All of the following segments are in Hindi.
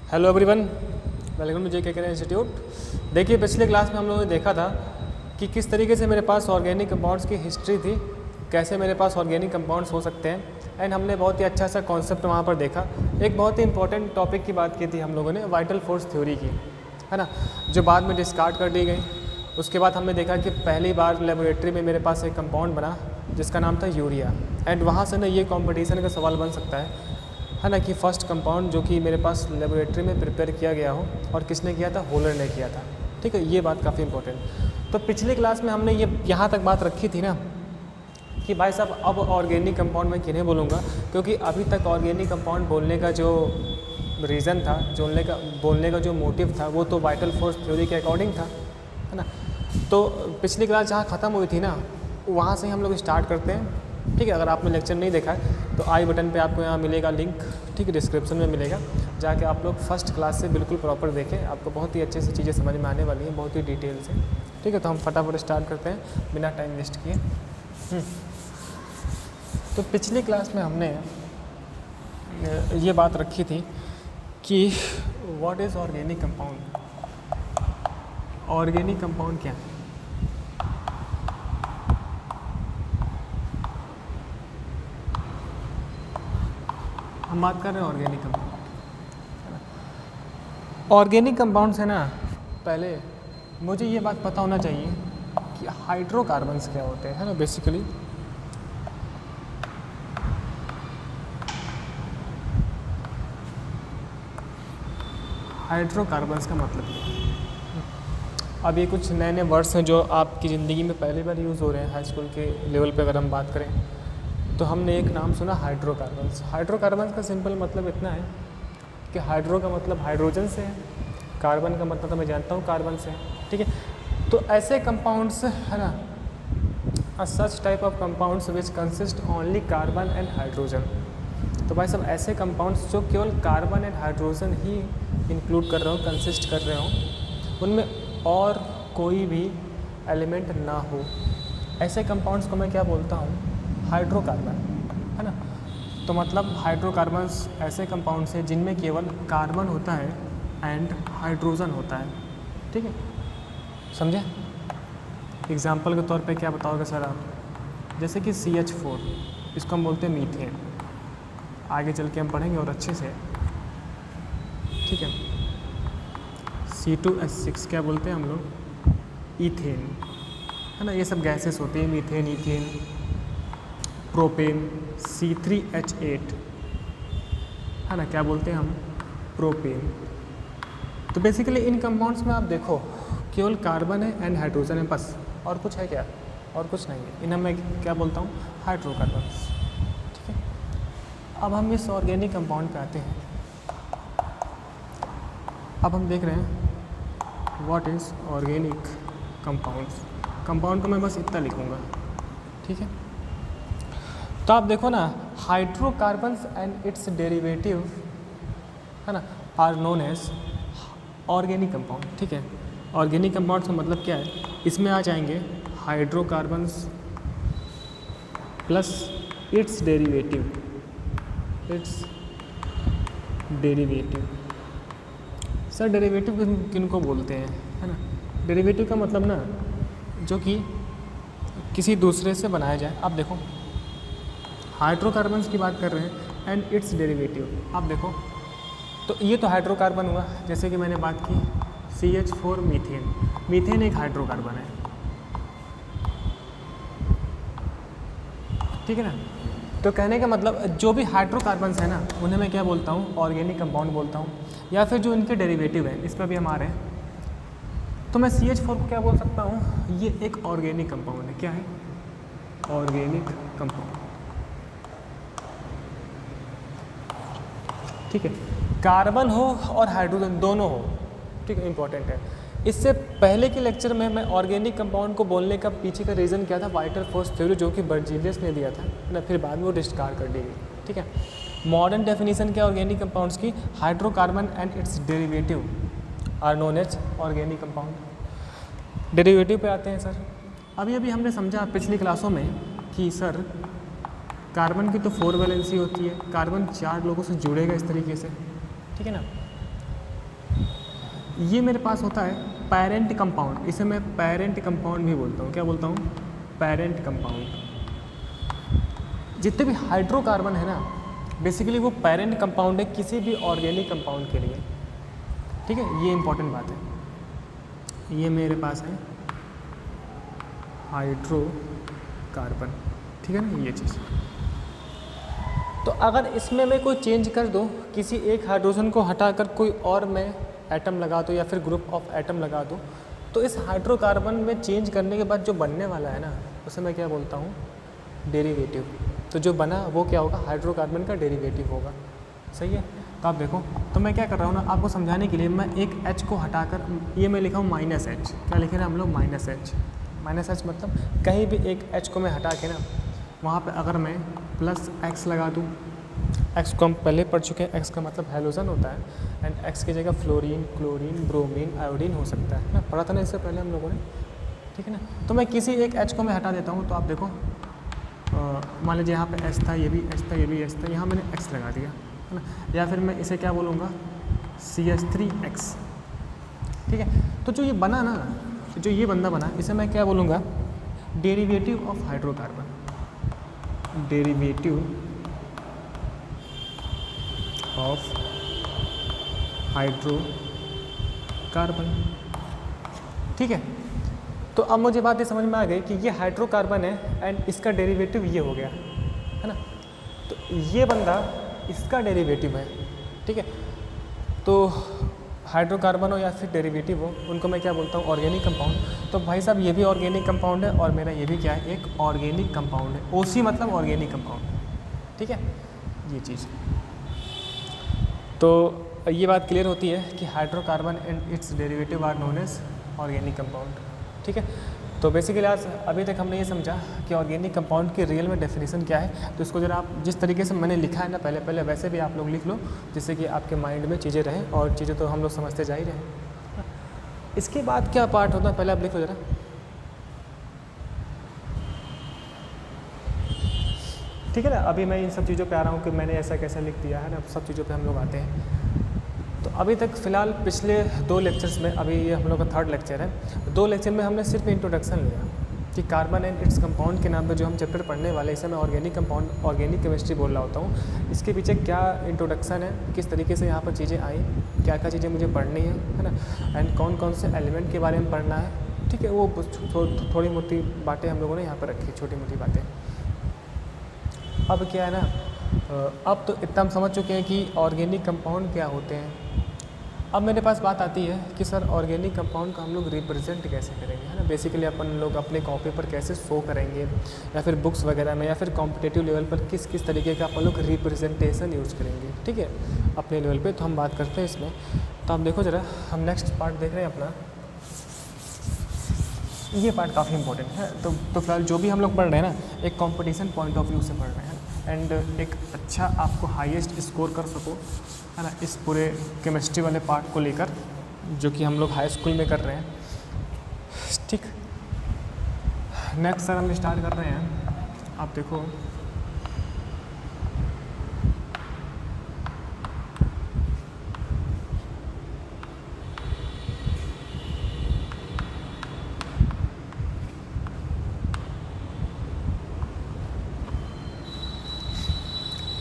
Hello everyone, welcome to JK institute. देखिए, पिछले क्लास में हम लोगों ने देखा था कि किस तरीके से मेरे पास ऑर्गेनिक कंपाउंड्स की हिस्ट्री थी, कैसे मेरे पास ऑर्गेनिक कंपाउंड्स हो सकते हैं, एंड हमने बहुत ही अच्छा सा कॉन्सेप्ट वहाँ पर देखा। एक बहुत ही इंपॉर्टेंट टॉपिक की बात की थी हम लोगों ने, वाइटल फोर्स थ्योरी की, है ना, जो बाद में डिस्कार्ड कर दी गई। उसके बाद हमने देखा कि पहली बार लेबोरेटरी में मेरे पास एक कंपाउंड बना जिसका नाम था यूरिया, एंड वहाँ से ना ये कॉम्पिटिशन का सवाल बन सकता है ना, कि फर्स्ट कंपाउंड जो कि मेरे पास लेबोरेटरी में प्रिपेयर किया गया हो और किसने किया था, होलर ने किया था। ठीक है, ये बात काफ़ी इंपॉर्टेंट। तो पिछली क्लास में हमने ये यहाँ तक बात रखी थी ना कि भाई साहब अब ऑर्गेनिक कंपाउंड मैं किन्हें बोलूँगा, क्योंकि अभी तक ऑर्गेनिक कंपाउंड बोलने का जो रीज़न था, बोलने का जो मोटिव था, वो तो वाइटल फोर्स थ्योरी के अकॉर्डिंग था, है ना। तो पिछली क्लास जहाँ ख़त्म हुई थी ना, वहाँ से हम लोग स्टार्ट करते हैं। ठीक है, अगर आपने लेक्चर नहीं देखा है तो आई बटन पे आपको यहाँ मिलेगा लिंक, ठीक है, डिस्क्रिप्शन में मिलेगा, जाके आप लोग फर्स्ट क्लास से बिल्कुल प्रॉपर देखें, आपको बहुत ही अच्छे से चीज़ें समझ में आने वाली हैं, बहुत ही डिटेल से। ठीक है, तो हम फटाफट स्टार्ट करते हैं बिना टाइम वेस्ट किए। तो पिछली क्लास में हमने ये बात रखी थी कि what is organic compound. Organic compound क्या है? हम बात कर रहे हैं ऑर्गेनिक कंपाउंड, है ना। ऑर्गेनिक कंपाउंड्स है ना, पहले मुझे ये बात पता होना चाहिए कि हाइड्रोकार्बन्स क्या होते हैं, है ना। बेसिकली हाइड्रोकार्बन्स का मतलब क्या है। अब ये कुछ नए नए वर्ड्स हैं जो आपकी ज़िंदगी में पहली बार यूज़ हो रहे हैं। हाई स्कूल के लेवल पे अगर हम बात करें तो हमने एक नाम सुना, हाइड्रोकार्बन्स। हाइड्रोकार्बन्स का सिंपल मतलब इतना है कि हाइड्रो का मतलब हाइड्रोजन से है, कार्बन का मतलब तो मैं जानता हूँ कार्बन से है। ठीक है, तो ऐसे कंपाउंड्स, है ना, such type of compounds which consist only carbon and hydrogen. तो भाई सब ऐसे कंपाउंड्स जो केवल carbon and hydrogen he include कर रहे हो, कंसिस्ट कर रहे हो, उनमें और कोई भी एलिमेंट ना हो, ऐसे कंपाउंड्स को मैं क्या बोलता हूँ, हाइड्रोकार्बन, है ना। तो मतलब हाइड्रोकार्बन्स ऐसे कंपाउंड्स हैं जिनमें केवल कार्बन होता है एंड हाइड्रोजन होता है। ठीक है, समझे। एग्जाम्पल के तौर पे क्या बताओगे सर आप, जैसे कि CH4, इसको हम बोलते हैं मीथेन। आगे चल के हम पढ़ेंगे और अच्छे से। ठीक है, C2H6 क्या बोलते हैं हम लोग, ईथेन, है ना। ये सब गैसेस होती हैं, मीथेन, ईथेन, प्रोपेन, C3H8, है ना, क्या बोलते हैं हम, प्रोपेन। तो बेसिकली इन कंपाउंड्स में आप देखो केवल कार्बन है एंड हाइड्रोजन है, बस, और कुछ है क्या, और कुछ नहीं है। इन्हें मैं क्या बोलता हूँ, हाइड्रोकार्बन्स। ठीक है, अब हम इस ऑर्गेनिक कंपाउंड पे आते हैं। अब हम देख रहे हैं what is organic compounds. Compound को मैं बस इतना लिखूँगा, ठीक है। तो आप देखो ना, हाइड्रोकार्बन्स एंड इट्स डेरिवेटिव, है ना, are known as organic compound. ठीक है, ऑर्गेनिक कंपाउंड का मतलब क्या है, इसमें आ जाएंगे hydrocarbons plus it's derivative, sir derivative किनको बोलते हैं, है ना। डेरिवेटिव का मतलब ना, जो कि किसी दूसरे से बनाया जाए। आप देखो हाइड्रोकार्बन्स की बात कर रहे हैं एंड इट्स डेरिवेटिव, आप देखो तो ये तो हाइड्रोकार्बन हुआ, जैसे कि मैंने बात की CH4 मीथेन। मीथेन एक हाइड्रोकार्बन है, ठीक है ना। तो कहने का मतलब जो भी हाइड्रोकार्बन्स है ना, उन्हें मैं क्या बोलता हूँ, ऑर्गेनिक कंपाउंड बोलता हूँ, या फिर जो इनके डेरिवेटिव है, इस पर भी हम आ रहे हैं। तो मैं CH4 को क्या बोल सकता हूँ, ये एक ऑर्गेनिक कंपाउंड है। क्या है, ऑर्गेनिक कंपाउंड। ठीक है, कार्बन हो और हाइड्रोजन दोनों हो, ठीक है, इंपॉर्टेंट है। इससे पहले के लेक्चर में मैं ऑर्गेनिक कंपाउंड को बोलने का पीछे का रीज़न क्या था, वाइटल फोर्स थ्योरी, जो कि बर्जीलियस ने दिया था ना, फिर बाद में वो डिस्कार्ड कर दी गई। ठीक है, मॉडर्न डेफिनेशन क्या ऑर्गेनिक कंपाउंड्स की, hydrocarbon and its derivative are known as organic compound. Derivative पे आते हैं सर। अभी हमने समझा पिछली क्लासों में कि सर कार्बन की तो 4 वैलेंसी होती है, कार्बन 4 लोगों से जुड़ेगा इस तरीके से, ठीक है ना। ये मेरे पास होता है पेरेंट कंपाउंड, इसे मैं पेरेंट कंपाउंड भी बोलता हूँ। क्या बोलता हूँ? Parent compound. जितने भी हाइड्रोकार्बन है ना, बेसिकली वो पेरेंट कंपाउंड है किसी भी ऑर्गेनिक कंपाउंड के लिए। ठीक है, ये इंपॉर्टेंट बात है। ये मेरे पास है हाइड्रोकार्बन, ठीक है ना, ये चीज़। तो अगर इसमें मैं कोई चेंज कर दूँ, किसी एक हाइड्रोजन को हटाकर कोई और मैं एटम लगा दूँ या फिर ग्रुप ऑफ एटम लगा दूँ, तो इस हाइड्रोकार्बन में चेंज करने के बाद जो बनने वाला है ना, उसे मैं क्या बोलता हूँ? डेरिवेटिव। तो जो बना वो क्या होगा? हाइड्रोकार्बन का डेरिवेटिव होगा। सही है। तो आप देखो, तो मैं क्या कर रहा हूँ ना, आपको समझाने के लिए मैं एक H को हटाकर ये मैं लिखा हूँ -H। क्या लिखे ना हम लोग? -H। -H मतलब कहीं भी एक H को मैं हटा के ना, वहाँ पे अगर मैं +X लगा दूँ, X को हम पहले पढ़ चुके हैं, X का मतलब हैलोजन होता है, एंड X की जगह फ्लोरीन, क्लोरीन, ब्रोमीन, आयोडीन हो सकता है ना, पढ़ा था ना इससे पहले हम लोगों ने, ठीक है ना। तो मैं किसी एक H को मैं हटा देता हूँ, तो आप देखो मान लीजिए यहाँ पे H था, ये भी H था, ये भी H था, यहाँ मैंने X लगा दिया, है ना। या फिर मैं इसे क्या बोलूँगा? CH3X, ठीक है। तो जो ये बना ना, जो ये बंदा बना, इसे मैं क्या बोलूँगा? Derivative of hydrocarbon. Derivative of hydrocarbon, ठीक है। तो अब मुझे बात ये समझ में आ गई कि ये हाइड्रोकार्बन है एंड इसका डेरिवेटिव ये हो गया, है ना। तो ये बंदा इसका डेरिवेटिव है, ठीक है। तो हाइड्रोकार्बन हो या फिर डेरिवेटिव हो, उनको मैं क्या बोलता हूँ? Organic compound. तो भाई साहब ये भी ऑर्गेनिक कंपाउंड है और मेरा ये भी क्या है? एक ऑर्गेनिक कंपाउंड है। OC मतलब ऑर्गेनिक कंपाउंड, ठीक है, ये चीज़। तो ये बात क्लियर होती है कि hydrocarbon and its derivative are known as organic compound, ठीक है। तो बेसिकली आज अभी तक हमने ये समझा कि ऑर्गेनिक कंपाउंड की रियल में डेफिनेशन क्या है। तो इसको जरा आप जिस तरीके से मैंने लिखा है ना पहले वैसे भी आप लोग लिख लो, जिससे कि आपके माइंड में चीज़ें रहें, और चीज़ें तो हम लोग समझते जा ही रहे हैं। इसके बाद क्या पार्ट होता है, पहले आप लिख लो जरा। ठीक है ना। अभी मैं इन सब चीज़ों पे आ रहा हूँ कि मैंने ऐसा कैसे लिख दिया है ना, सब चीज़ों पे हम लोग आते हैं। तो अभी तक फ़िलहाल पिछले 2 लेक्चर्स में, अभी ये हम लोग का 3rd लेक्चर है, 2 लेक्चर में हमने सिर्फ इंट्रोडक्शन लिया कि कार्बन एंड इट्स कंपाउंड के नाम पे जो हम चैप्टर पढ़ने वाले, इसे मैं ऑर्गेनिक कंपाउंड, ऑर्गेनिक केमिस्ट्री बोल रहा होता हूँ। इसके पीछे क्या इंट्रोडक्शन है, किस तरीके से यहाँ पर चीज़ें आई, क्या क्या चीज़ें मुझे पढ़नी है ना, एंड कौन कौन से एलिमेंट के बारे में पढ़ना है, ठीक है। वो थोड़ी मोटी बातें हम लोगों ने यहाँ पर रखी, छोटी मोटी बातें। अब क्या है ना, अब तो इतना हम समझ चुके हैं कि ऑर्गेनिक कंपाउंड क्या होते हैं। अब मेरे पास बात आती है कि सर ऑर्गेनिक कंपाउंड का हम लोग रिप्रेजेंट कैसे करेंगे, है ना। बेसिकली अपन लोग अपने कॉपी पर कैसे शो करेंगे, या फिर बुक्स वगैरह में, या फिर कॉम्पिटिटिव लेवल पर किस किस तरीके का अपन लोग रिप्रेजेंटेशन यूज़ करेंगे, ठीक है, अपने लेवल पे। तो हम बात करते हैं इसमें। तो आप देखो ज़रा, हम नेक्स्ट पार्ट देख रहे हैं अपना, ये पार्ट काफ़ी इंपॉर्टेंट है। तो फिलहाल जो भी हम लोग पढ़ रहे हैं ना, एक कंपटीशन पॉइंट ऑफ व्यू से पढ़ रहे हैं, एंड एक अच्छा आपको हाईएस्ट स्कोर कर सको, है ना, इस पूरे केमिस्ट्री वाले पार्ट को लेकर, जो कि हम लोग हाई स्कूल में कर रहे हैं, ठीक। नेक्स्ट सर हम स्टार्ट कर रहे हैं। आप देखो,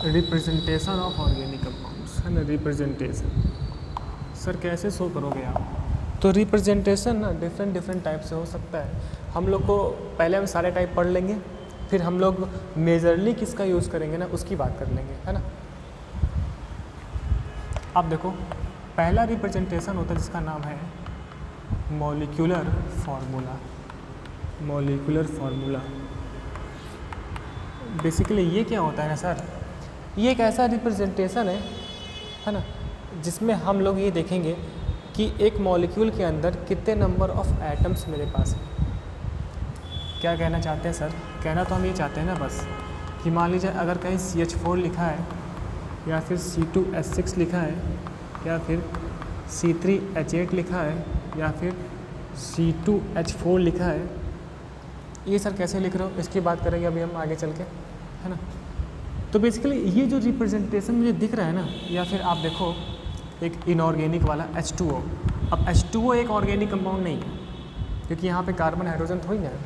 रिप्रेजेंटेशन ऑफ ऑर्गेनिक कंपाउंड्स, है ना। रिप्रेजेंटेशन सर कैसे शो करोगे आप? तो रिप्रेजेंटेशन ना डिफरेंट टाइप से हो सकता है। हम लोग को पहले हम सारे टाइप पढ़ लेंगे, फिर हम लोग मेजरली किसका यूज़ करेंगे ना, उसकी बात कर लेंगे, है ना। आप देखो, पहला रिप्रेजेंटेशन होता है जिसका नाम है molecular formula. Molecular formula basically ये क्या होता है ना सर, ये एक ऐसा रिप्रेजेंटेशन है ना, जिसमें हम लोग ये देखेंगे कि एक मॉलिक्यूल के अंदर कितने नंबर ऑफ एटम्स मेरे पास हैं। क्या कहना चाहते हैं सर? कहना तो हम ये चाहते हैं ना बस, कि मान लीजिए अगर कहीं CH4 लिखा है, या फिर C2H6 लिखा है, या फिर C3H8 लिखा है, या फिर C2H4 लिखा है, ये सर कैसे लिख रहे हो, इसकी बात करेंगे अभी हम आगे चल के, है ना। तो बेसिकली ये जो रिप्रेजेंटेशन मुझे दिख रहा है ना, या फिर आप देखो एक इनऑर्गेनिक वाला H2O। अब H2O एक ऑर्गेनिक कंपाउंड नहीं है, क्योंकि यहाँ पे कार्बन हाइड्रोजन थोड़ी ना है,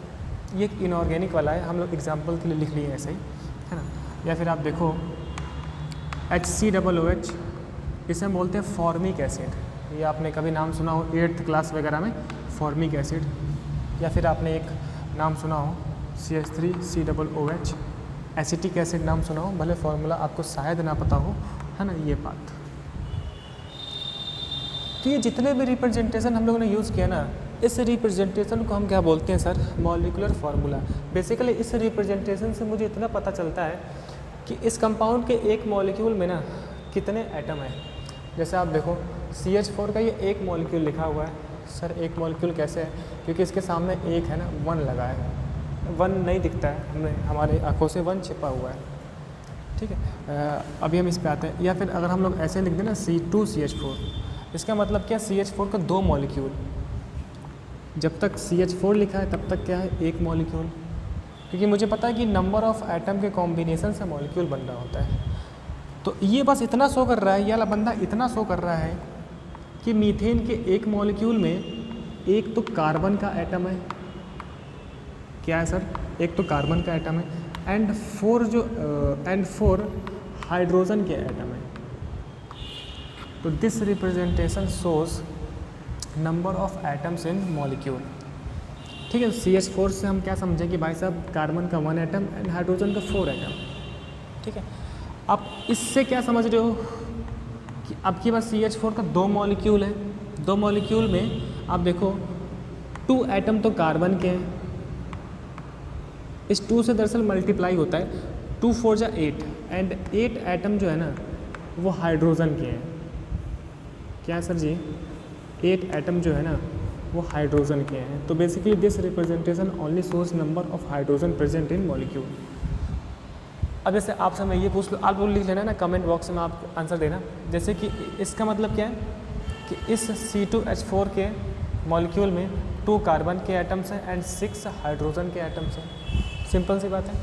ये एक इनऑर्गेनिक वाला है, हम लोग एग्जाम्पल के लिए लिख लिए ऐसे ही, है ना। या फिर आप देखो HCOOH, इसे हम बोलते हैं फॉर्मिक एसिड। ये आपने कभी नाम सुना हो 8th क्लास वगैरह में, फॉर्मिक एसिड। या फिर आपने एक नाम सुना हो CH3COOH, एसिटिक एसिड नाम सुना हो, भले फॉर्मूला आपको शायद ना पता हो, है ना, ये बात। तो ये जितने भी रिप्रेजेंटेशन हम लोगों ने यूज़ किया ना, इस रिप्रेजेंटेशन को हम क्या बोलते हैं सर, मॉलिक्यूलर फार्मूला। बेसिकली इस रिप्रेजेंटेशन से मुझे इतना पता चलता है कि इस कंपाउंड के एक मॉलिक्यूल में ना कितने एटम हैं। जैसे आप देखो CH4 का ये एक मॉलिक्यूल लिखा हुआ है। सर एक मॉलिक्यूल कैसे है, क्योंकि इसके सामने एक है ना, 1 लगा है, 1 नहीं दिखता है, हमें हमारे आँखों से 1 छिपा हुआ है, ठीक है। अभी हम इस पे आते हैं। या फिर अगर हम लोग ऐसे लिख दें ना C2CH4, इसका मतलब क्या, CH4 का 2 मॉलिक्यूल। जब तक CH4 लिखा है तब तक क्या है, एक मॉलिक्यूल, क्योंकि मुझे पता है कि नंबर ऑफ़ एटम के कॉम्बिनेशन से मॉलिक्यूल बन रहा होता है। तो ये बस इतना शो कर रहा है, ये वाला बंदा इतना शो कर रहा है कि मीथेन के एक मॉलिक्यूल में एक तो कार्बन का एटम है, क्या है सर, एक तो कार्बन का एटम है, एंड 4 हाइड्रोजन के एटम है। तो this representation shows number of atoms in molecule, ठीक है। CH4 से हम क्या समझें कि भाई साहब कार्बन का 1 एटम एंड हाइड्रोजन का 4 एटम, ठीक है। आप इससे क्या समझ रहे हो कि आपके पास CH4 का 2 मॉलिक्यूल है, 2 मॉलिक्यूल में आप देखो 2 एटम तो कार्बन के हैं, इस 2 से दरअसल मल्टीप्लाई होता है, 2 4 जा 8, एंड 8 एटम जो है ना वो हाइड्रोजन के हैं। क्या है सर जी, 8 एटम जो है ना वो हाइड्रोजन के हैं। तो basically this representation only shows number of hydrogen present in molecule. अब जैसे आपसे मैं ये पूछ लो, आप लोग लिख लेना ना कमेंट बॉक्स में, आप आंसर देना। जैसे कि इसका मतलब क्या है कि इस C2H4 के मॉलिक्यूल में 2 कार्बन के एटम्स हैं एंड 6 हाइड्रोजन के एटम्स हैं। सिंपल सी बात है।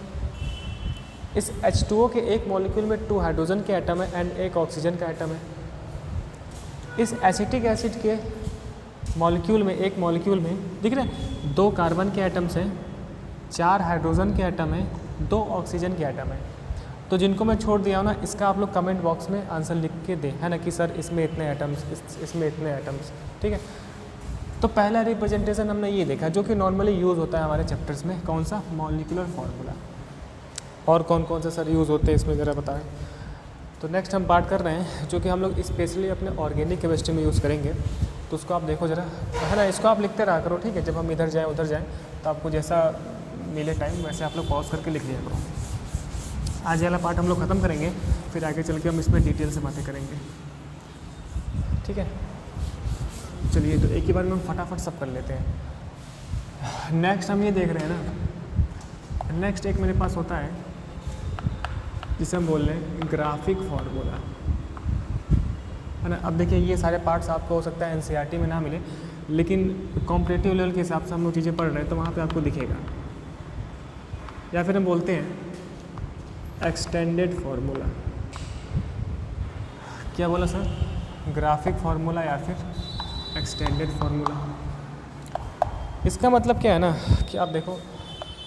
इस H2O के एक मॉलिक्यूल में 2 हाइड्रोजन के एटम है एंड 1 ऑक्सीजन का एटम है। इस एसिटिक एसिड के मॉलिक्यूल में, एक मॉलिक्यूल में दिख रहा है 2 कार्बन के एटम्स हैं, 4 हाइड्रोजन के एटम हैं, 2 ऑक्सीजन के एटम हैं। तो जिनको मैं छोड़ दिया हूँ ना, इसका आप लोग कमेंट बॉक्स में आंसर लिख के दें, है ना, कि सर इसमें इतने एटम्स, इसमें इतने एटम्स, ठीक है। तो पहला रिप्रेजेंटेशन हमने ये देखा जो कि नॉर्मली यूज़ होता है हमारे चैप्टर्स में, कौन सा, मॉलिक्यूलर फार्मूला। और कौन कौन से सर यूज़ होते हैं इसमें ज़रा बताएं। तो नेक्स्ट हम बात कर रहे हैं जो कि हम लोग स्पेशली अपने ऑर्गेनिक केमिस्ट्री में यूज़ करेंगे। तो उसको आप देखो ज़रा, है ना, इसको आप लिखते रहा करो, ठीक है। जब हम इधर जाएँ उधर जाएँ तो आपको जैसा मिले टाइम वैसे आप लोग पॉज करके लिख लिया करो। आज वाला पार्ट हम लोग ख़त्म करेंगे, फिर आगे चल के हम इसमें डिटेल से बातें करेंगे, ठीक है। चलिए तो एक ही बार में हम फटाफट सब कर लेते हैं। नेक्स्ट हम ये देख रहे हैं ना, नेक्स्ट एक मेरे पास होता है जिसे हम बोल रहे हैं ग्राफिक फार्मूला, है ना। अब देखिए ये सारे पार्ट्स आपको हो सकता है NCERT में ना मिले, लेकिन कॉम्पिटिटिव लेवल के हिसाब से हम लोग चीज़ें पढ़ रहे हैं तो वहाँ पे आपको दिखेगा। या फिर हम बोलते हैं एक्सटेंडेड फार्मूला। क्या बोला सर, ग्राफिक फार्मूला या फिर एक्सटेंडेड फार्मूला। इसका मतलब क्या है ना कि आप देखो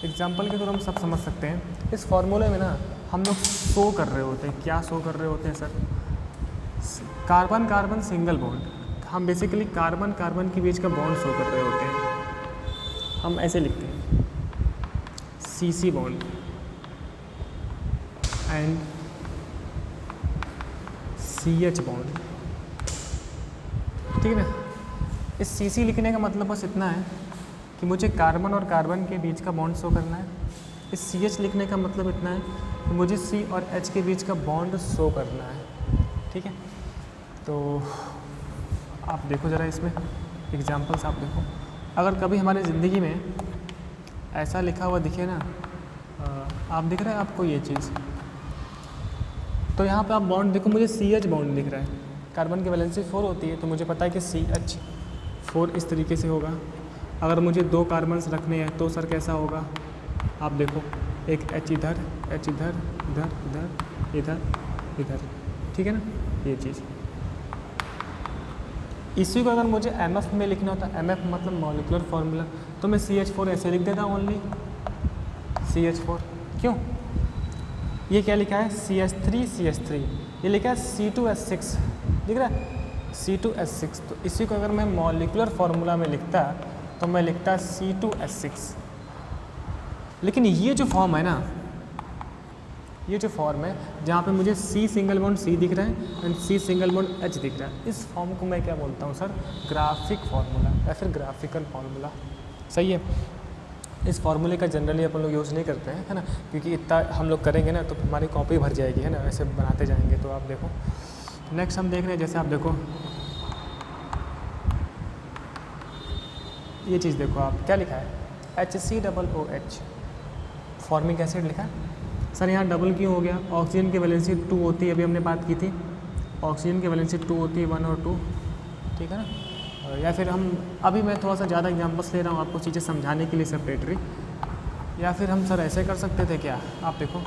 एग्जांपल के थ्रू हम सब समझ सकते हैं। इस फार्मूले में ना हम लोग शो कर रहे होते हैं, क्या शो कर रहे होते हैं sir, carbon carbon single bond. हम बेसिकली कार्बन कार्बन के बीच का बॉन्ड शो कर रहे होते हैं। हम ऐसे लिखते हैं CC bond and CH bond, ठीक है ना। इस CC लिखने का मतलब बस इतना है कि मुझे कार्बन और कार्बन के बीच का बॉन्ड शो करना है। इस CH लिखने का मतलब इतना है कि मुझे C और H के बीच का बॉन्ड शो करना है, ठीक है। तो आप देखो ज़रा इसमें एग्जांपल्स आप देखो। अगर कभी हमारी ज़िंदगी में ऐसा लिखा हुआ दिखे ना, आप दिख रहा है आपको ये चीज़, तो यहाँ पे आप बॉन्ड देखो, मुझे CH बॉन्ड दिख रहा है। कार्बन की वैलेंसी 4 होती है तो मुझे पता है कि CH4 इस तरीके से होगा। अगर मुझे 2 कार्बन्स रखने हैं तो सर कैसा होगा, आप देखो एक H इधर, H इधर, इधर इधर इधर इधर, ठीक है ना, ये चीज़। इसी को अगर मुझे MF में लिखना होता, MF मतलब मॉलिक्यूलर फार्मूला, तो मैं CH4 ऐसे लिख देता हूँ ओनली CH4। क्यों? ये क्या लिखा है CH3, ये लिखा है C2H6, दिख रहा है C2H6। तो इसी को अगर मैं मॉलिक्यूलर फार्मूला में लिखता तो मैं लिखता C2H6। लेकिन ये जो फॉर्म है ना, ये जो फॉर्म है जहाँ पे मुझे C सिंगल बॉन्ड C दिख रहा है and C single bond H दिख रहा है, इस फॉर्म को मैं क्या बोलता हूँ सर? ग्राफिक फार्मूला या फिर ग्राफिकल फार्मूला। सही है। इस फार्मूले का जनरली अपन लोग यूज़ नहीं करते हैं, है ना, क्योंकि इतना हम लोग करेंगे ना तो हमारी कॉपी भर जाएगी, है ना, ऐसे बनाते जाएंगे। तो आप देखो नेक्स्ट हम देख रहे हैं, जैसे आप देखो ये चीज़ देखो, आप क्या लिखा है HCOOH, फॉर्मिक एसिड लिखा है। सर यहाँ डबल क्यों हो गया? ऑक्सीजन की वैलेंसी 2 होती है, अभी हमने बात की थी, ऑक्सीजन की वैलेंसी 2 होती है, 1 और 2, ठीक है ना। या फिर हम अभी मैं थोड़ा सा ज़्यादा एग्जांपल्स ले रहा हूँ आपको चीज़ें समझाने के लिए सेपरेटरी। या फिर हम सर ऐसे कर सकते थे क्या? आप देखो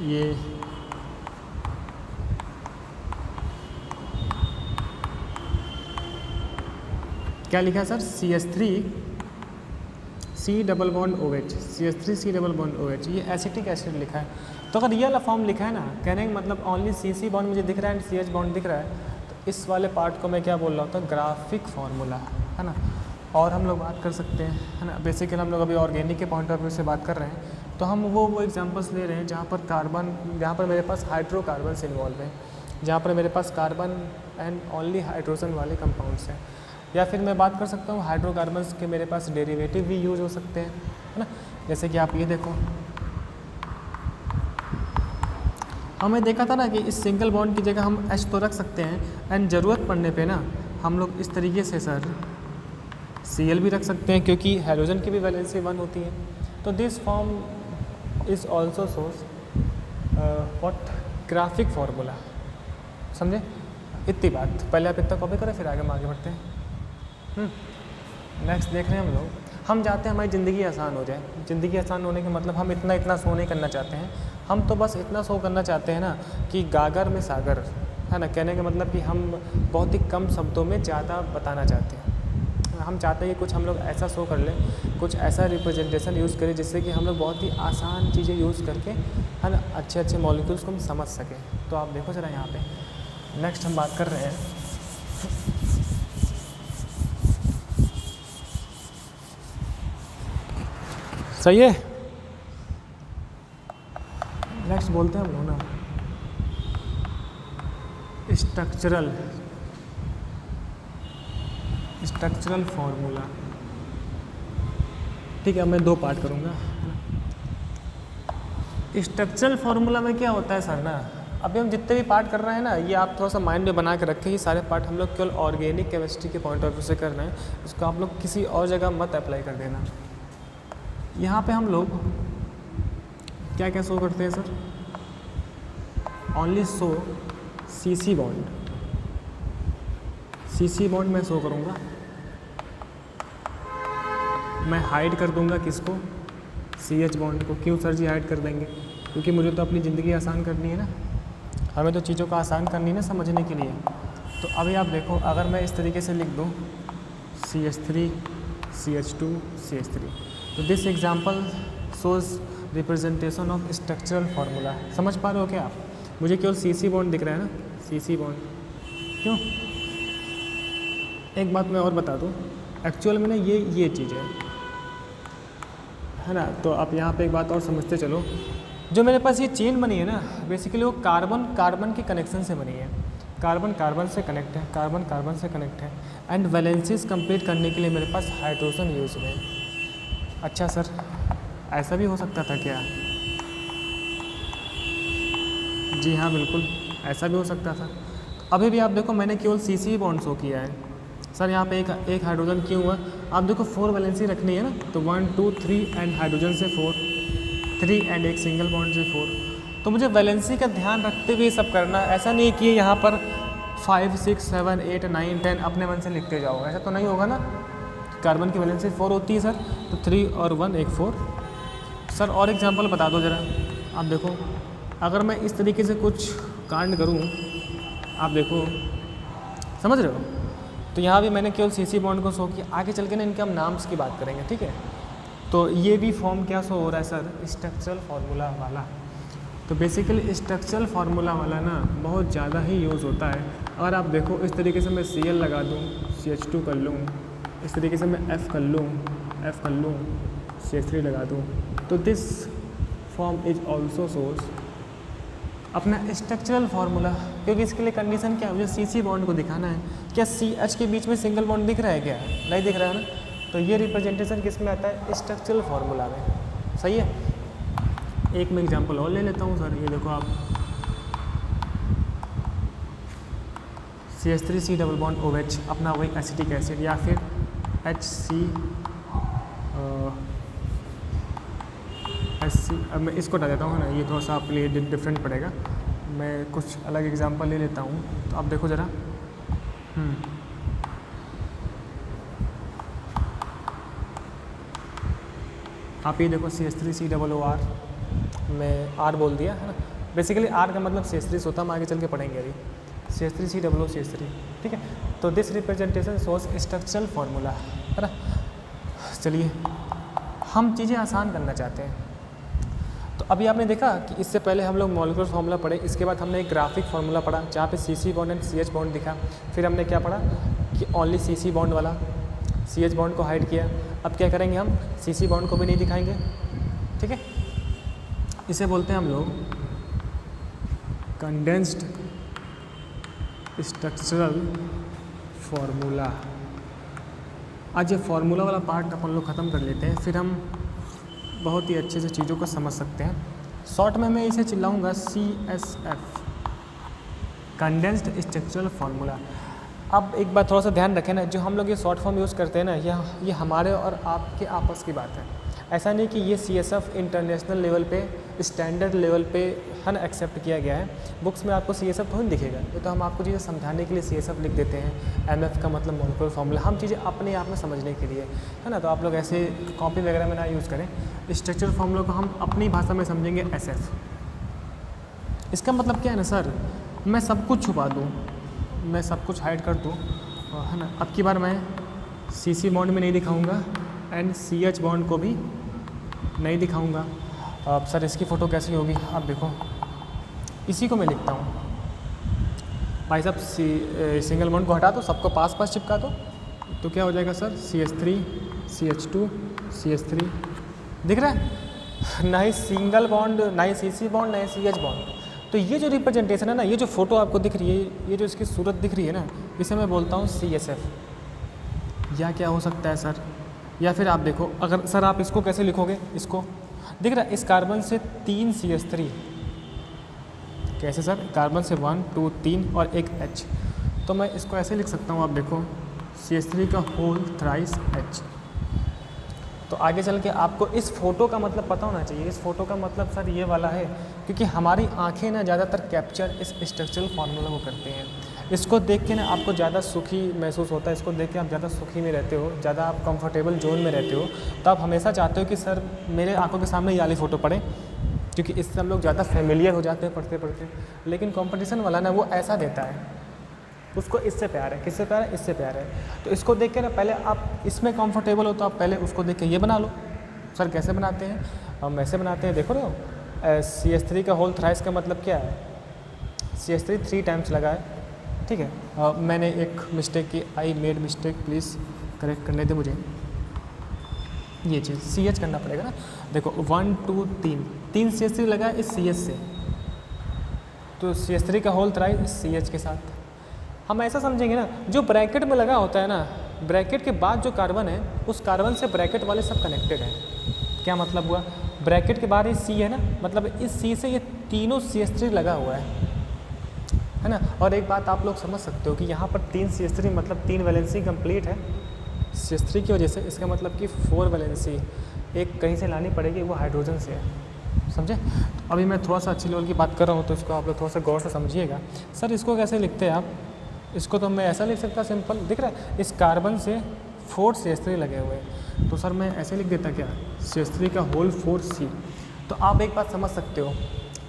ये क्या लिखा है sir? CH3C double bond OH, CH3C double bond OH, ये एसिटिक एसिड लिखा है। तो अगर ये वाला फॉर्म लिखा है ना, कहने का मतलब ओनली CC बॉन्ड मुझे दिख रहा है एंड CH बॉन्ड दिख रहा है, तो इस वाले पार्ट को मैं क्या बोल रहा हूँ? तो ग्राफिक फार्मूला, है ना। और हम लोग बात कर सकते हैं, है ना, बेसिकली हम लोग अभी ऑर्गेनिक के पॉइंट ऑफ व्यू से बात कर रहे हैं, तो हम वो एग्जाम्पल्स ले रहे हैं जहाँ पर कार्बन, जहाँ पर मेरे पास हाइड्रोकार्बन्स इन्वॉल्व हैं, जहाँ पर मेरे पास कार्बन एंड ओनली हाइड्रोजन वाले कंपाउंड्स हैं। या फिर मैं बात कर सकता हूँ हाइड्रोकार्बन्स के मेरे पास डेरिवेटिव भी यूज हो सकते हैं, है ना। जैसे कि आप ये देखो, हमें देखा था ना कि इस सिंगल बॉन्ड की जगह हम H तो रख सकते हैं एंड ज़रूरत पड़ने पे ना हम लोग इस तरीके से सर Cl भी रख सकते हैं, क्योंकि हाइड्रोजन की भी वैलेंसी 1 होती है। तो this form is also source what graphic formula. समझे? इतनी बात, पहले आप इतना कॉपी करें फिर आगे हम आगे बढ़ते हैं। नेक्स्ट देख रहे हैं हम चाहते हैं हमारी ज़िंदगी आसान हो जाए। ज़िंदगी आसान होने का मतलब हम इतना शो नहीं करना चाहते हैं, हम तो बस इतना शो करना चाहते हैं ना कि गागर में सागर, है ना। कहने का मतलब कि हम बहुत ही कम शब्दों में ज़्यादा बताना चाहते हैं। हम चाहते हैं कि कुछ हम लोग ऐसा शो कर लें, कुछ ऐसा रिप्रेजेंटेशन यूज़ करें जिससे कि हम लोग बहुत ही आसान चीज़ें यूज़ करके, है ना, अच्छे अच्छे मॉलिक्यूल्स को हम समझ सकें। तो आप देखो ज़रा यहाँ पे नेक्स्ट हम बात कर रहे हैं सही है। नेक्स्ट बोलते हैं हम लोग ना स्ट्रक्चरल फॉर्मूला। ठीक है, मैं 2 पार्ट करूँगा। स्ट्रक्चरल फार्मूला में क्या होता है सर ना, अभी हम जितने भी पार्ट कर रहे हैं ना, ये आप थोड़ा सा माइंड में बना के रखें, ये सारे पार्ट हम लोग केवल ऑर्गेनिक केमिस्ट्री के पॉइंट ऑफ व्यू से कर रहे हैं, इसको आप लोग किसी और जगह मत अप्लाई कर देना। यहाँ पे हम लोग क्या क्या शो करते हैं sir? Only show CC bond, CC bond मैं शो करूँगा। मैं हाइड कर दूँगा किसको? CH बॉन्ड को। क्यों सर जी हाइड कर देंगे? क्योंकि मुझे तो अपनी ज़िंदगी आसान करनी है ना, हमें तो चीज़ों को आसान करनी है ना समझने के लिए। तो अभी आप देखो, अगर मैं इस तरीके से लिख दूँ CH3 CH2 CH3, तो this example shows representation of structural formula. समझ पा रहे हो क्या आप? मुझे केवल CC बॉन्ड दिख रहा है ना, CC बॉन्ड। क्यों? एक बात मैं और बता दूँ, एक्चुअल में ना ये चीज़ है ना। तो आप यहाँ पे एक बात और समझते चलो, जो मेरे पास ये चेन बनी है ना, बेसिकली वो कार्बन के कनेक्शन से बनी है। कार्बन कार्बन से कनेक्ट है, कार्बन कार्बन से कनेक्ट है, एंड वैलेंसीज कंप्लीट करने के लिए मेरे पास हाइड्रोजन यूज में। अच्छा सर, ऐसा भी हो सकता था क्या? जी हाँ, बिल्कुल ऐसा भी हो सकता था। अभी भी आप देखो, मैंने केवल CC बॉन्ड शो किया है सर। यहाँ पे एक हाइड्रोजन क्यों हुआ? आप देखो 4 वैलेंसी रखनी है ना, तो 1 2 3 एंड हाइड्रोजन से 4, 3 एंड एक सिंगल बॉन्ड से 4। तो मुझे वैलेंसी का ध्यान रखते हुए सब करना, ऐसा नहीं कि यहाँ पर 5 6 7 8 9 10 अपने मन से लिखते जाओ, ऐसा तो नहीं होगा ना। कार्बन की वैलेंसी 4 होती है सर, तो 3 और 1 एक 4। सर और एग्जांपल बता दो ज़रा। आप देखो, अगर मैं इस तरीके से कुछ कांड करूँ, आप देखो समझ रहे हो? तो यहाँ भी मैंने केवल सी बॉन्ड को शो किया। आगे चल के ना इनके हम नाम्स की बात करेंगे, ठीक है। तो ये भी फॉर्म क्या शो हो रहा है सर, स्ट्रक्चरल फार्मूला वाला। तो बेसिकली स्ट्रक्चरल फार्मूला वाला ना बहुत ज़्यादा ही यूज़ होता है। अगर आप देखो इस तरीके से मैं Cl लगा दूँ, CH2 कर लूँ, इस तरीके से मैं F कर लूँ, CH3 लगा दूँ, तो this form is also source अपना स्ट्रक्चरल फार्मूला। क्योंकि इसके लिए कंडीशन क्या है, मुझे CC बॉन्ड को दिखाना है। क्या CH के बीच में सिंगल बॉन्ड दिख रहा है क्या? नहीं दिख रहा है ना। तो ये रिप्रेजेंटेशन किस में आता है, स्ट्रक्चरल फार्मूला में। सही है। एक मैं एग्जांपल और ले लेता हूँ सर, ये देखो आप CH3C डबल बॉन्ड OH अपना वही एसिटिक एसिड, या फिर HC। अब मैं इसको हटा देता हूँ ना, ये थोड़ा सा आपके लिए डिफरेंट पड़ेगा। मैं कुछ अलग एग्जांपल ले लेता हूँ। तो आप देखो ज़रा, आप ये देखो CH3C डबल OR, मैं R बोल दिया है ना। बेसिकली R का मतलब CH3 होता है, हम आगे चल के पढ़ेंगे अभी। CH3C डबल O CH3, ठीक है। तो this representation shows structural formula, है ना। चलिए हम चीज़ें आसान करना चाहते हैं। तो अभी आपने देखा कि इससे पहले हम लोग मॉलिक्यूलर फार्मूला पढ़े, इसके बाद हमने एक ग्राफिक फार्मूला पढ़ा जहाँ पे CC bond and CH bond दिखा। फिर हमने क्या पढ़ा कि ओनली CC बॉन्ड वाला, CH बॉन्ड को हाइड किया। अब क्या करेंगे हम, CC बॉन्ड को भी नहीं दिखाएंगे, ठीक है। इसे बोलते हैं हम लोग कंडेंस्ड स्ट्रक्चरल फार्मूला। आज ये फार्मूला वाला पार्ट अपन लोग ख़त्म कर लेते हैं, फिर हम बहुत ही अच्छे से चीज़ों को समझ सकते हैं। शॉर्ट में मैं इसे चिल्लाऊंगा CSF, कंडेंस्ड स्ट्रक्चरल फार्मूला। अब एक बात थोड़ा सा ध्यान रखें ना, जो हम लोग ये शॉर्ट फॉर्म यूज़ करते हैं ना, ये हमारे और आपके आपस की बात है। ऐसा नहीं कि ये CSF इंटरनेशनल लेवल पे, स्टैंडर्ड लेवल पे है ना एक्सेप्ट किया गया है। बुक्स में आपको CSF थोड़ी दिखेगा, ये तो हम आपको चीज़ें समझाने के लिए CSF लिख देते हैं। MF का मतलब मॉलिक्यूलर फार्मूला, हम चीज़ें अपने आप में समझने के लिए, है ना। तो आप लोग ऐसे कॉपी वगैरह में ना यूज़ करें। स्ट्रक्चरल फार्मूला को हम अपनी भाषा में समझेंगे SF। इसका मतलब क्या है ना सर, मैं सब कुछ छुपा दूँ, मैं सब कुछ हाइड कर दूँ, है ना। अब की बार मैं CC बॉन्ड में नहीं दिखाऊँगा एंड CH बॉन्ड को भी नहीं दिखाऊंगा। अब सर इसकी फ़ोटो कैसी होगी, आप देखो इसी को मैं लिखता हूँ भाई साहब। सिंगल बॉन्ड को हटा दो, सबको पास पास चिपका दो, तो क्या हो जाएगा सर, CH3 CH2 CH3 दिख रहा है ना ही सिंगल बॉन्ड, ना ही CC बॉन्ड, ना ही CH बॉन्ड। तो ये जो रिप्रेजेंटेशन है ना, ये जो फ़ोटो आपको दिख रही है, ये जो इसकी सूरत दिख रही है ना, इसे मैं बोलता हूँ CSF। या क्या हो सकता है सर, या फिर आप देखो, अगर सर आप इसको कैसे लिखोगे, इसको दिख रहा है, इस कार्बन से 3 CH3, कैसे सर, कार्बन से 1 2 3 और एक H, तो मैं इसको ऐसे लिख सकता हूँ। आप देखो CH3 का होल थ्राइस H। तो आगे चल के आपको इस फ़ोटो का मतलब पता होना चाहिए। इस फ़ोटो का मतलब सर ये वाला है, क्योंकि हमारी आंखें ना ज़्यादातर कैप्चर इस स्ट्रक्चरल फार्मूला को करते हैं। इसको देख के ना आपको ज़्यादा सुखी महसूस होता है, इसको देख के आप ज़्यादा सुखी में रहते हो, ज़्यादा आप कंफर्टेबल जोन में रहते हो। तो आप हमेशा चाहते हो कि सर मेरे आंखों के सामने ये वाली फ़ोटो पड़े, क्योंकि इससे हम लोग ज़्यादा फेमिलियर हो जाते हैं पढ़ते पढ़ते। लेकिन कंपटीशन वाला ना वो ऐसा देता है, उसको इससे प्यार है, किससे प्यार है, इससे प्यार है। तो इसको देख के ना पहले आप इसमें कंफर्टेबल हो, तो आप पहले उसको देख के ये बना लो। सर कैसे बनाते हैं, हम ऐसे बनाते हैं, देखो ना CH3 का होल थ्राइस का मतलब क्या है, CH3 3 टाइम्स लगा है, ठीक है। मैंने एक मिस्टेक की, I made mistake, please correct करने दे मुझे। ये चीज़ CH करना पड़ेगा ना, देखो 1 2 3 CH3 लगा है इस CH से, तो CH3 का होल थ्राइस CH के साथ। हम ऐसा समझेंगे ना, जो ब्रैकेट में लगा होता है ना, ब्रैकेट के बाद जो कार्बन है, उस कार्बन से ब्रैकेट वाले सब कनेक्टेड हैं। क्या मतलब हुआ, ब्रैकेट के बाहर ये C है ना, मतलब इस C से ये तीनों CH3 लगा हुआ है ना। और एक बात आप लोग समझ सकते हो कि यहाँ पर 3 CH3 मतलब 3 वैलेंसी कंप्लीट है CH3 की वजह से। इसका मतलब कि 4 वैलेंसी एक कहीं से लानी पड़ेगी, वो हाइड्रोजन से है, समझे। अभी मैं थोड़ा सा अच्छी लेवल की बात कर रहा हूँ, तो इसको आप लोग थोड़ा सा गौर से समझिएगा। सर इसको कैसे लिखते हैं आप, इसको तो मैं ऐसा लिख सकता, सिंपल दिख रहा है, इस कार्बन से 4 CH3 लगे हुए हैं, तो सर मैं ऐसे लिख देता क्या, CH3 का होल 4 C। तो आप एक बात समझ सकते हो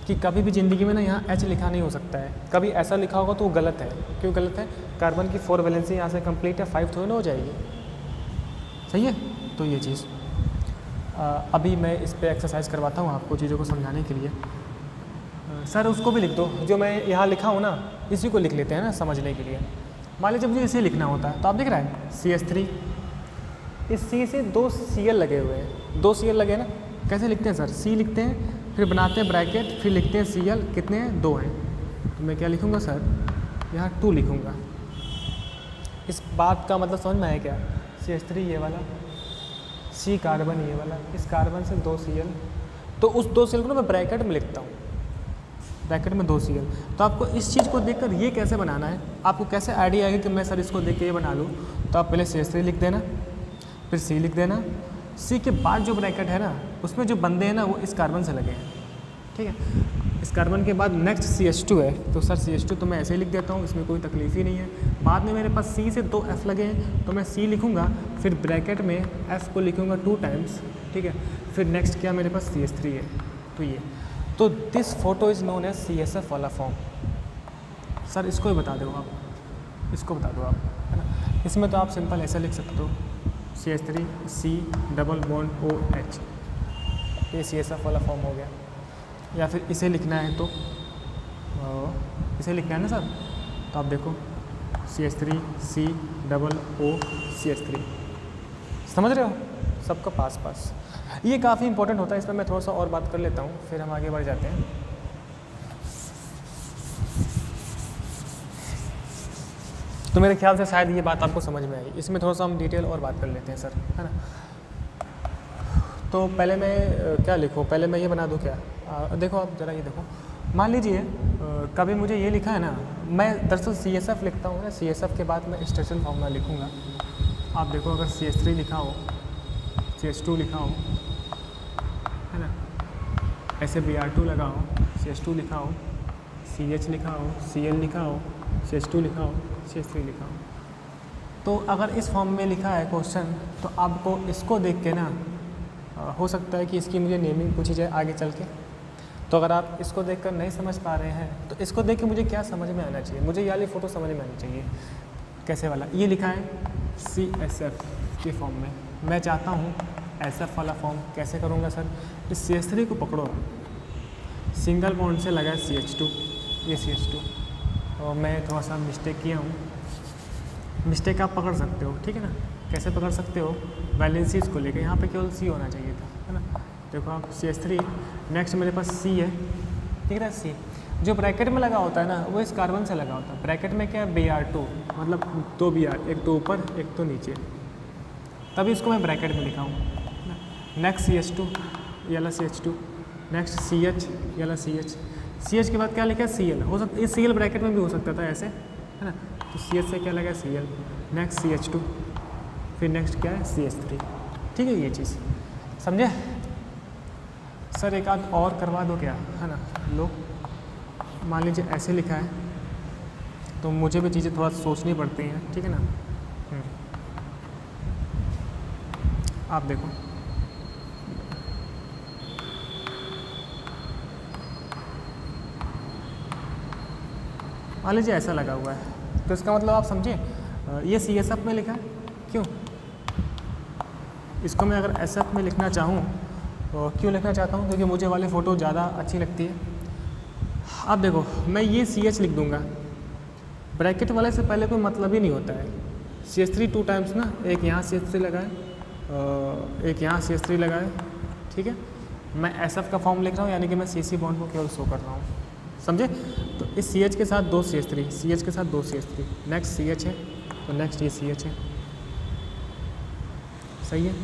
कि कि कभी भी ज़िंदगी में ना यहाँ H लिखा नहीं हो सकता है, कभी ऐसा लिखा होगा तो वो गलत है। क्यों गलत है? कार्बन की 4 वैलेंसी यहाँ से कंप्लीट है, 5 थोड़ी ना हो जाएगी। सही है, तो ये चीज़ अभी मैं इस पर एक्सरसाइज करवाता हूँ आपको चीज़ों को समझाने के लिए। सर उसको भी लिख दो जो मैं यहाँ लिखा हूँ ना, इसी को लिख लेते हैं ना समझने के लिए। मान लीजिए मुझे इसे लिखना होता है तो आप देख रहे हैं CH3, इस C से 2 Cl लगे हुए हैं, 2 Cl लगे ना, कैसे लिखते हैं सर? C लिखते हैं, फिर बनाते हैं ब्रैकेट, फिर लिखते हैं Cl, कितने हैं? 2 हैं। तो मैं क्या लिखूँगा सर? यहाँ 2 लिखूँगा। इस बात का मतलब समझ में आया क्या? CH3 ये वाला, C कार्बन ये वाला, इस कार्बन से 2 Cl, तो उस 2 Cl को ना मैं ब्रैकेट में लिखता हूँ, ब्रैकेट में 2 Cl। तो आपको इस चीज़ को देखकर ये कैसे बनाना है, आपको कैसे आइडिया आएगा कि मैं सर इसको देख के ये बना लूँ? तो आप पहले CH3 लिख देना, फिर C लिख देना, C के बाद जो ब्रैकेट है ना उसमें जो बंदे हैं ना वो इस कार्बन से लगे हैं, ठीक है। इस कार्बन के बाद नेक्स्ट CH2 है, तो सर CH2 तो मैं ऐसे ही लिख देता हूँ, इसमें कोई तकलीफ ही नहीं है। बाद में मेरे पास C से 2 F लगे हैं तो मैं C लिखूँगा, फिर ब्रैकेट में F को लिखूँगा 2 टाइम्स, ठीक है। फिर नेक्स्ट क्या मेरे पास CH3 है, तो ये, तो this photo is known as CSF वाला फॉर्म। सर इसको ही बता दो आप, इसको बता दो आप, है ना। इसमें तो आप सिंपल ऐसे लिख सकते हो CH3 C double bond OH, ये CSF वाला फॉर्म हो गया। या फिर इसे लिखना है तो इसे लिखना है ना सर, तो आप देखो CH3 C double O CH3, समझ रहे हो? सबका पास पास, ये काफ़ी इंपॉर्टेंट होता है। इस पर मैं थोड़ा सा और बात कर लेता हूँ, फिर हम आगे बढ़ जाते हैं। तो मेरे ख्याल से शायद ये बात आपको समझ में आई। इसमें थोड़ा सा हम डिटेल और बात कर लेते हैं सर, है ना। तो पहले मैं क्या लिखूँ? पहले मैं ये बना दूँ क्या? देखो आप ज़रा ये देखो, मान लीजिए कभी मुझे ये लिखा है ना, मैं दरअसल CSF लिखता हूँ ना, CSF के बाद मैं स्ट्रक्चरल फॉर्मूला लिखूँगा। आप देखो अगर CH3 लिखा हो, CH2 लिखा हो, है ना, ऐसे Br2 लगा हो, CH2 लिखा हो, CH लिखा हो, Cl लिखा हो, CH2 लिखा हो, CH3 लिखा हो। तो अगर इस फॉर्म में लिखा है क्वेश्चन, तो आपको इसको देख के ना हो सकता है कि इसकी मुझे नेमिंग पूछी जाए आगे चल के। तो अगर आप इसको देखकर नहीं समझ पा रहे हैं तो इसको देख के मुझे क्या समझ में आना चाहिए? मुझे ये वाली फ़ोटो समझ में आनी चाहिए। कैसे वाला? ये लिखा है CSF के फॉर्म में, मैं चाहता हूँ SF वाला फॉर्म। कैसे करूँगा सर? इस CH3 को पकड़ो, सिंगल बॉन्ड से लगा है CH2, ये CH2, और मैं थोड़ा सा मिस्टेक किया हूँ, मिस्टेक आप पकड़ सकते हो, ठीक है ना। कैसे पकड़ सकते हो? वैलेंसीज को लेकर, यहाँ पे केवल C होना चाहिए था, है ना। देखो आप CH3, नेक्स्ट मेरे पास C है, ठीक है। C जो ब्रैकेट में लगा होता है ना वो इस कार्बन से लगा होता है। ब्रैकेट में क्या है? Br2, मतलब 2 Br, एक तो ऊपर एक तो नीचे, तभी इसको मैं ब्रैकेट में लिखा हूँ। नेक्स्ट CH2, ये वाला CH2, नेक्स्ट CH, ये वाला CH, CH के बाद क्या लिखा है? Cl। हो सकता है इस Cl ब्रैकेट में भी हो सकता था ऐसे, है ना। तो CH से क्या लगा है? Cl, नेक्स्ट CH2, फिर नेक्स्ट क्या है? CH3, ठीक है। ये चीज़ समझे सर? एक आध और करवा दो क्या, है ना। लो मान लीजिए ऐसे लिखा है, तो मुझे भी चीज़ें थोड़ा सोचनी पड़ती हैं, ठीक है ना। आप देखो मान लीजिए ऐसा लगा हुआ है, तो इसका मतलब आप समझे ये CSF में लिखा है। क्यों? इसको मैं अगर SF में लिखना चाहूँ तो क्यों लिखना चाहता हूँ? क्योंकि मुझे वाली फ़ोटो ज़्यादा अच्छी लगती है। अब देखो मैं ये CH लिख दूँगा, ब्रैकेट वाले से पहले कोई मतलब ही नहीं होता है। CH3 2 टाइम्स ना, एक यहाँ CH3 लगा है, एक यहाँ CH3 लगा है, ठीक है। मैं SF का फॉर्म लिख रहा हूँ, यानी कि मैं CC बॉन्ड को केवल शो कर रहा हूँ, समझे। तो इस CH के साथ 2 CH3, CH के साथ 2 CH3, नेक्स्ट CH है, तो नेक्स्ट ये CH है, सही है।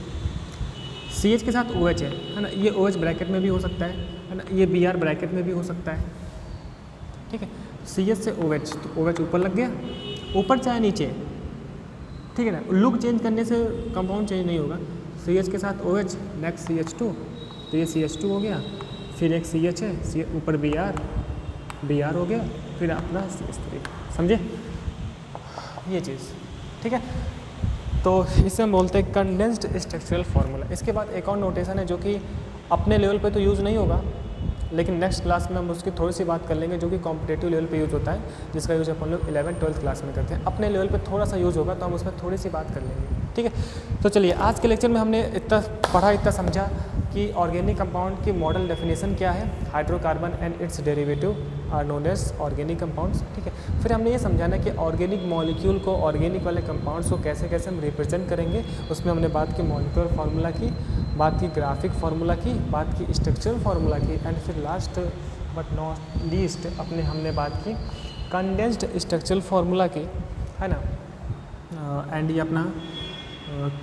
CH के साथ OH है ना, ये OH ब्रैकेट में भी हो सकता है ना, ये Br ब्रैकेट में भी हो सकता है, ठीक है। CH से OH, तो OH ऊपर लग गया, ऊपर चाहे नीचे, ठीक है ना। लुक चेंज करने से कंपाउंड चेंज नहीं होगा। CH के साथ OH, नेक्स्ट CH2, तो ये CH2 हो गया, फिर एक CH है, ऊपर Br हो गया, फिर अपना CH3, समझे ये चीज़, ठीक है। तो इसे हम बोलते हैं कंडेंस्ड स्ट्रक्चरल फार्मूला। इसके बाद एक और नोटेशन है जो कि अपने लेवल पे तो यूज़ नहीं होगा, लेकिन नेक्स्ट क्लास में हम उसकी थोड़ी सी बात कर लेंगे जो कि कॉम्पिटेटिव लेवल पे यूज़ होता है, जिसका यूज़ अपन लोग 11th-12th क्लास में करते हैं। अपने लेवल पे थोड़ा सा यूज़ होगा तो हम उसमें थोड़ी सी बात कर लेंगे, ठीक है। तो चलिए आज के लेक्चर में हमने इतना पढ़ा, इतना समझा कि ऑर्गेनिक कंपाउंड की मॉडल डेफिनेशन क्या है, hydrocarbon and its derivative are known as organic compounds, ठीक है। फिर हमने ये समझाना कि ऑर्गेनिक मॉलिक्यूल को, ऑर्गेनिक वाले कंपाउंड्स को कैसे कैसे हम रिप्रेजेंट करेंगे। उसमें हमने बात की मॉलिक्यूलर फार्मूला की, बात की ग्राफिक फार्मूला की, बात की स्ट्रक्चरल फार्मूला की, एंड फिर लास्ट बट नॉट लीस्ट हमने बात की कंडेंस्ड स्ट्रक्चरल फार्मूला की, है ना। एंड ये अपना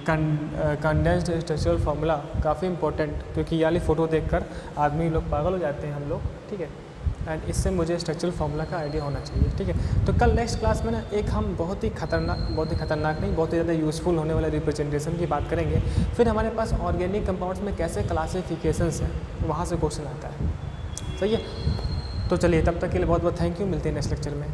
कंडेंस्ड स्ट्रक्चरल फार्मूला काफ़ी इंपॉर्टेंट, क्योंकि ये वाली फ़ोटो देखकर आदमी लोग पागल हो जाते हैं हम लोग, ठीक है। एंड इससे मुझे स्ट्रक्चरल फार्मूला का आइडिया होना चाहिए, ठीक है। तो कल नेक्स्ट क्लास में ना एक हम बहुत ही खतरनाक नहीं, बहुत ही ज़्यादा यूज़फुल होने वाले रिप्रेजेंटेशन की बात करेंगे। फिर हमारे पास ऑर्गेनिक कंपाउंड्स में कैसे क्लासिफिकेशंस हैं, वहाँ से क्वेश्चन आता है, सही है। तो चलिए तब तक के लिए बहुत बहुत थैंक यू, मिलते हैं नेक्स्ट लेक्चर में।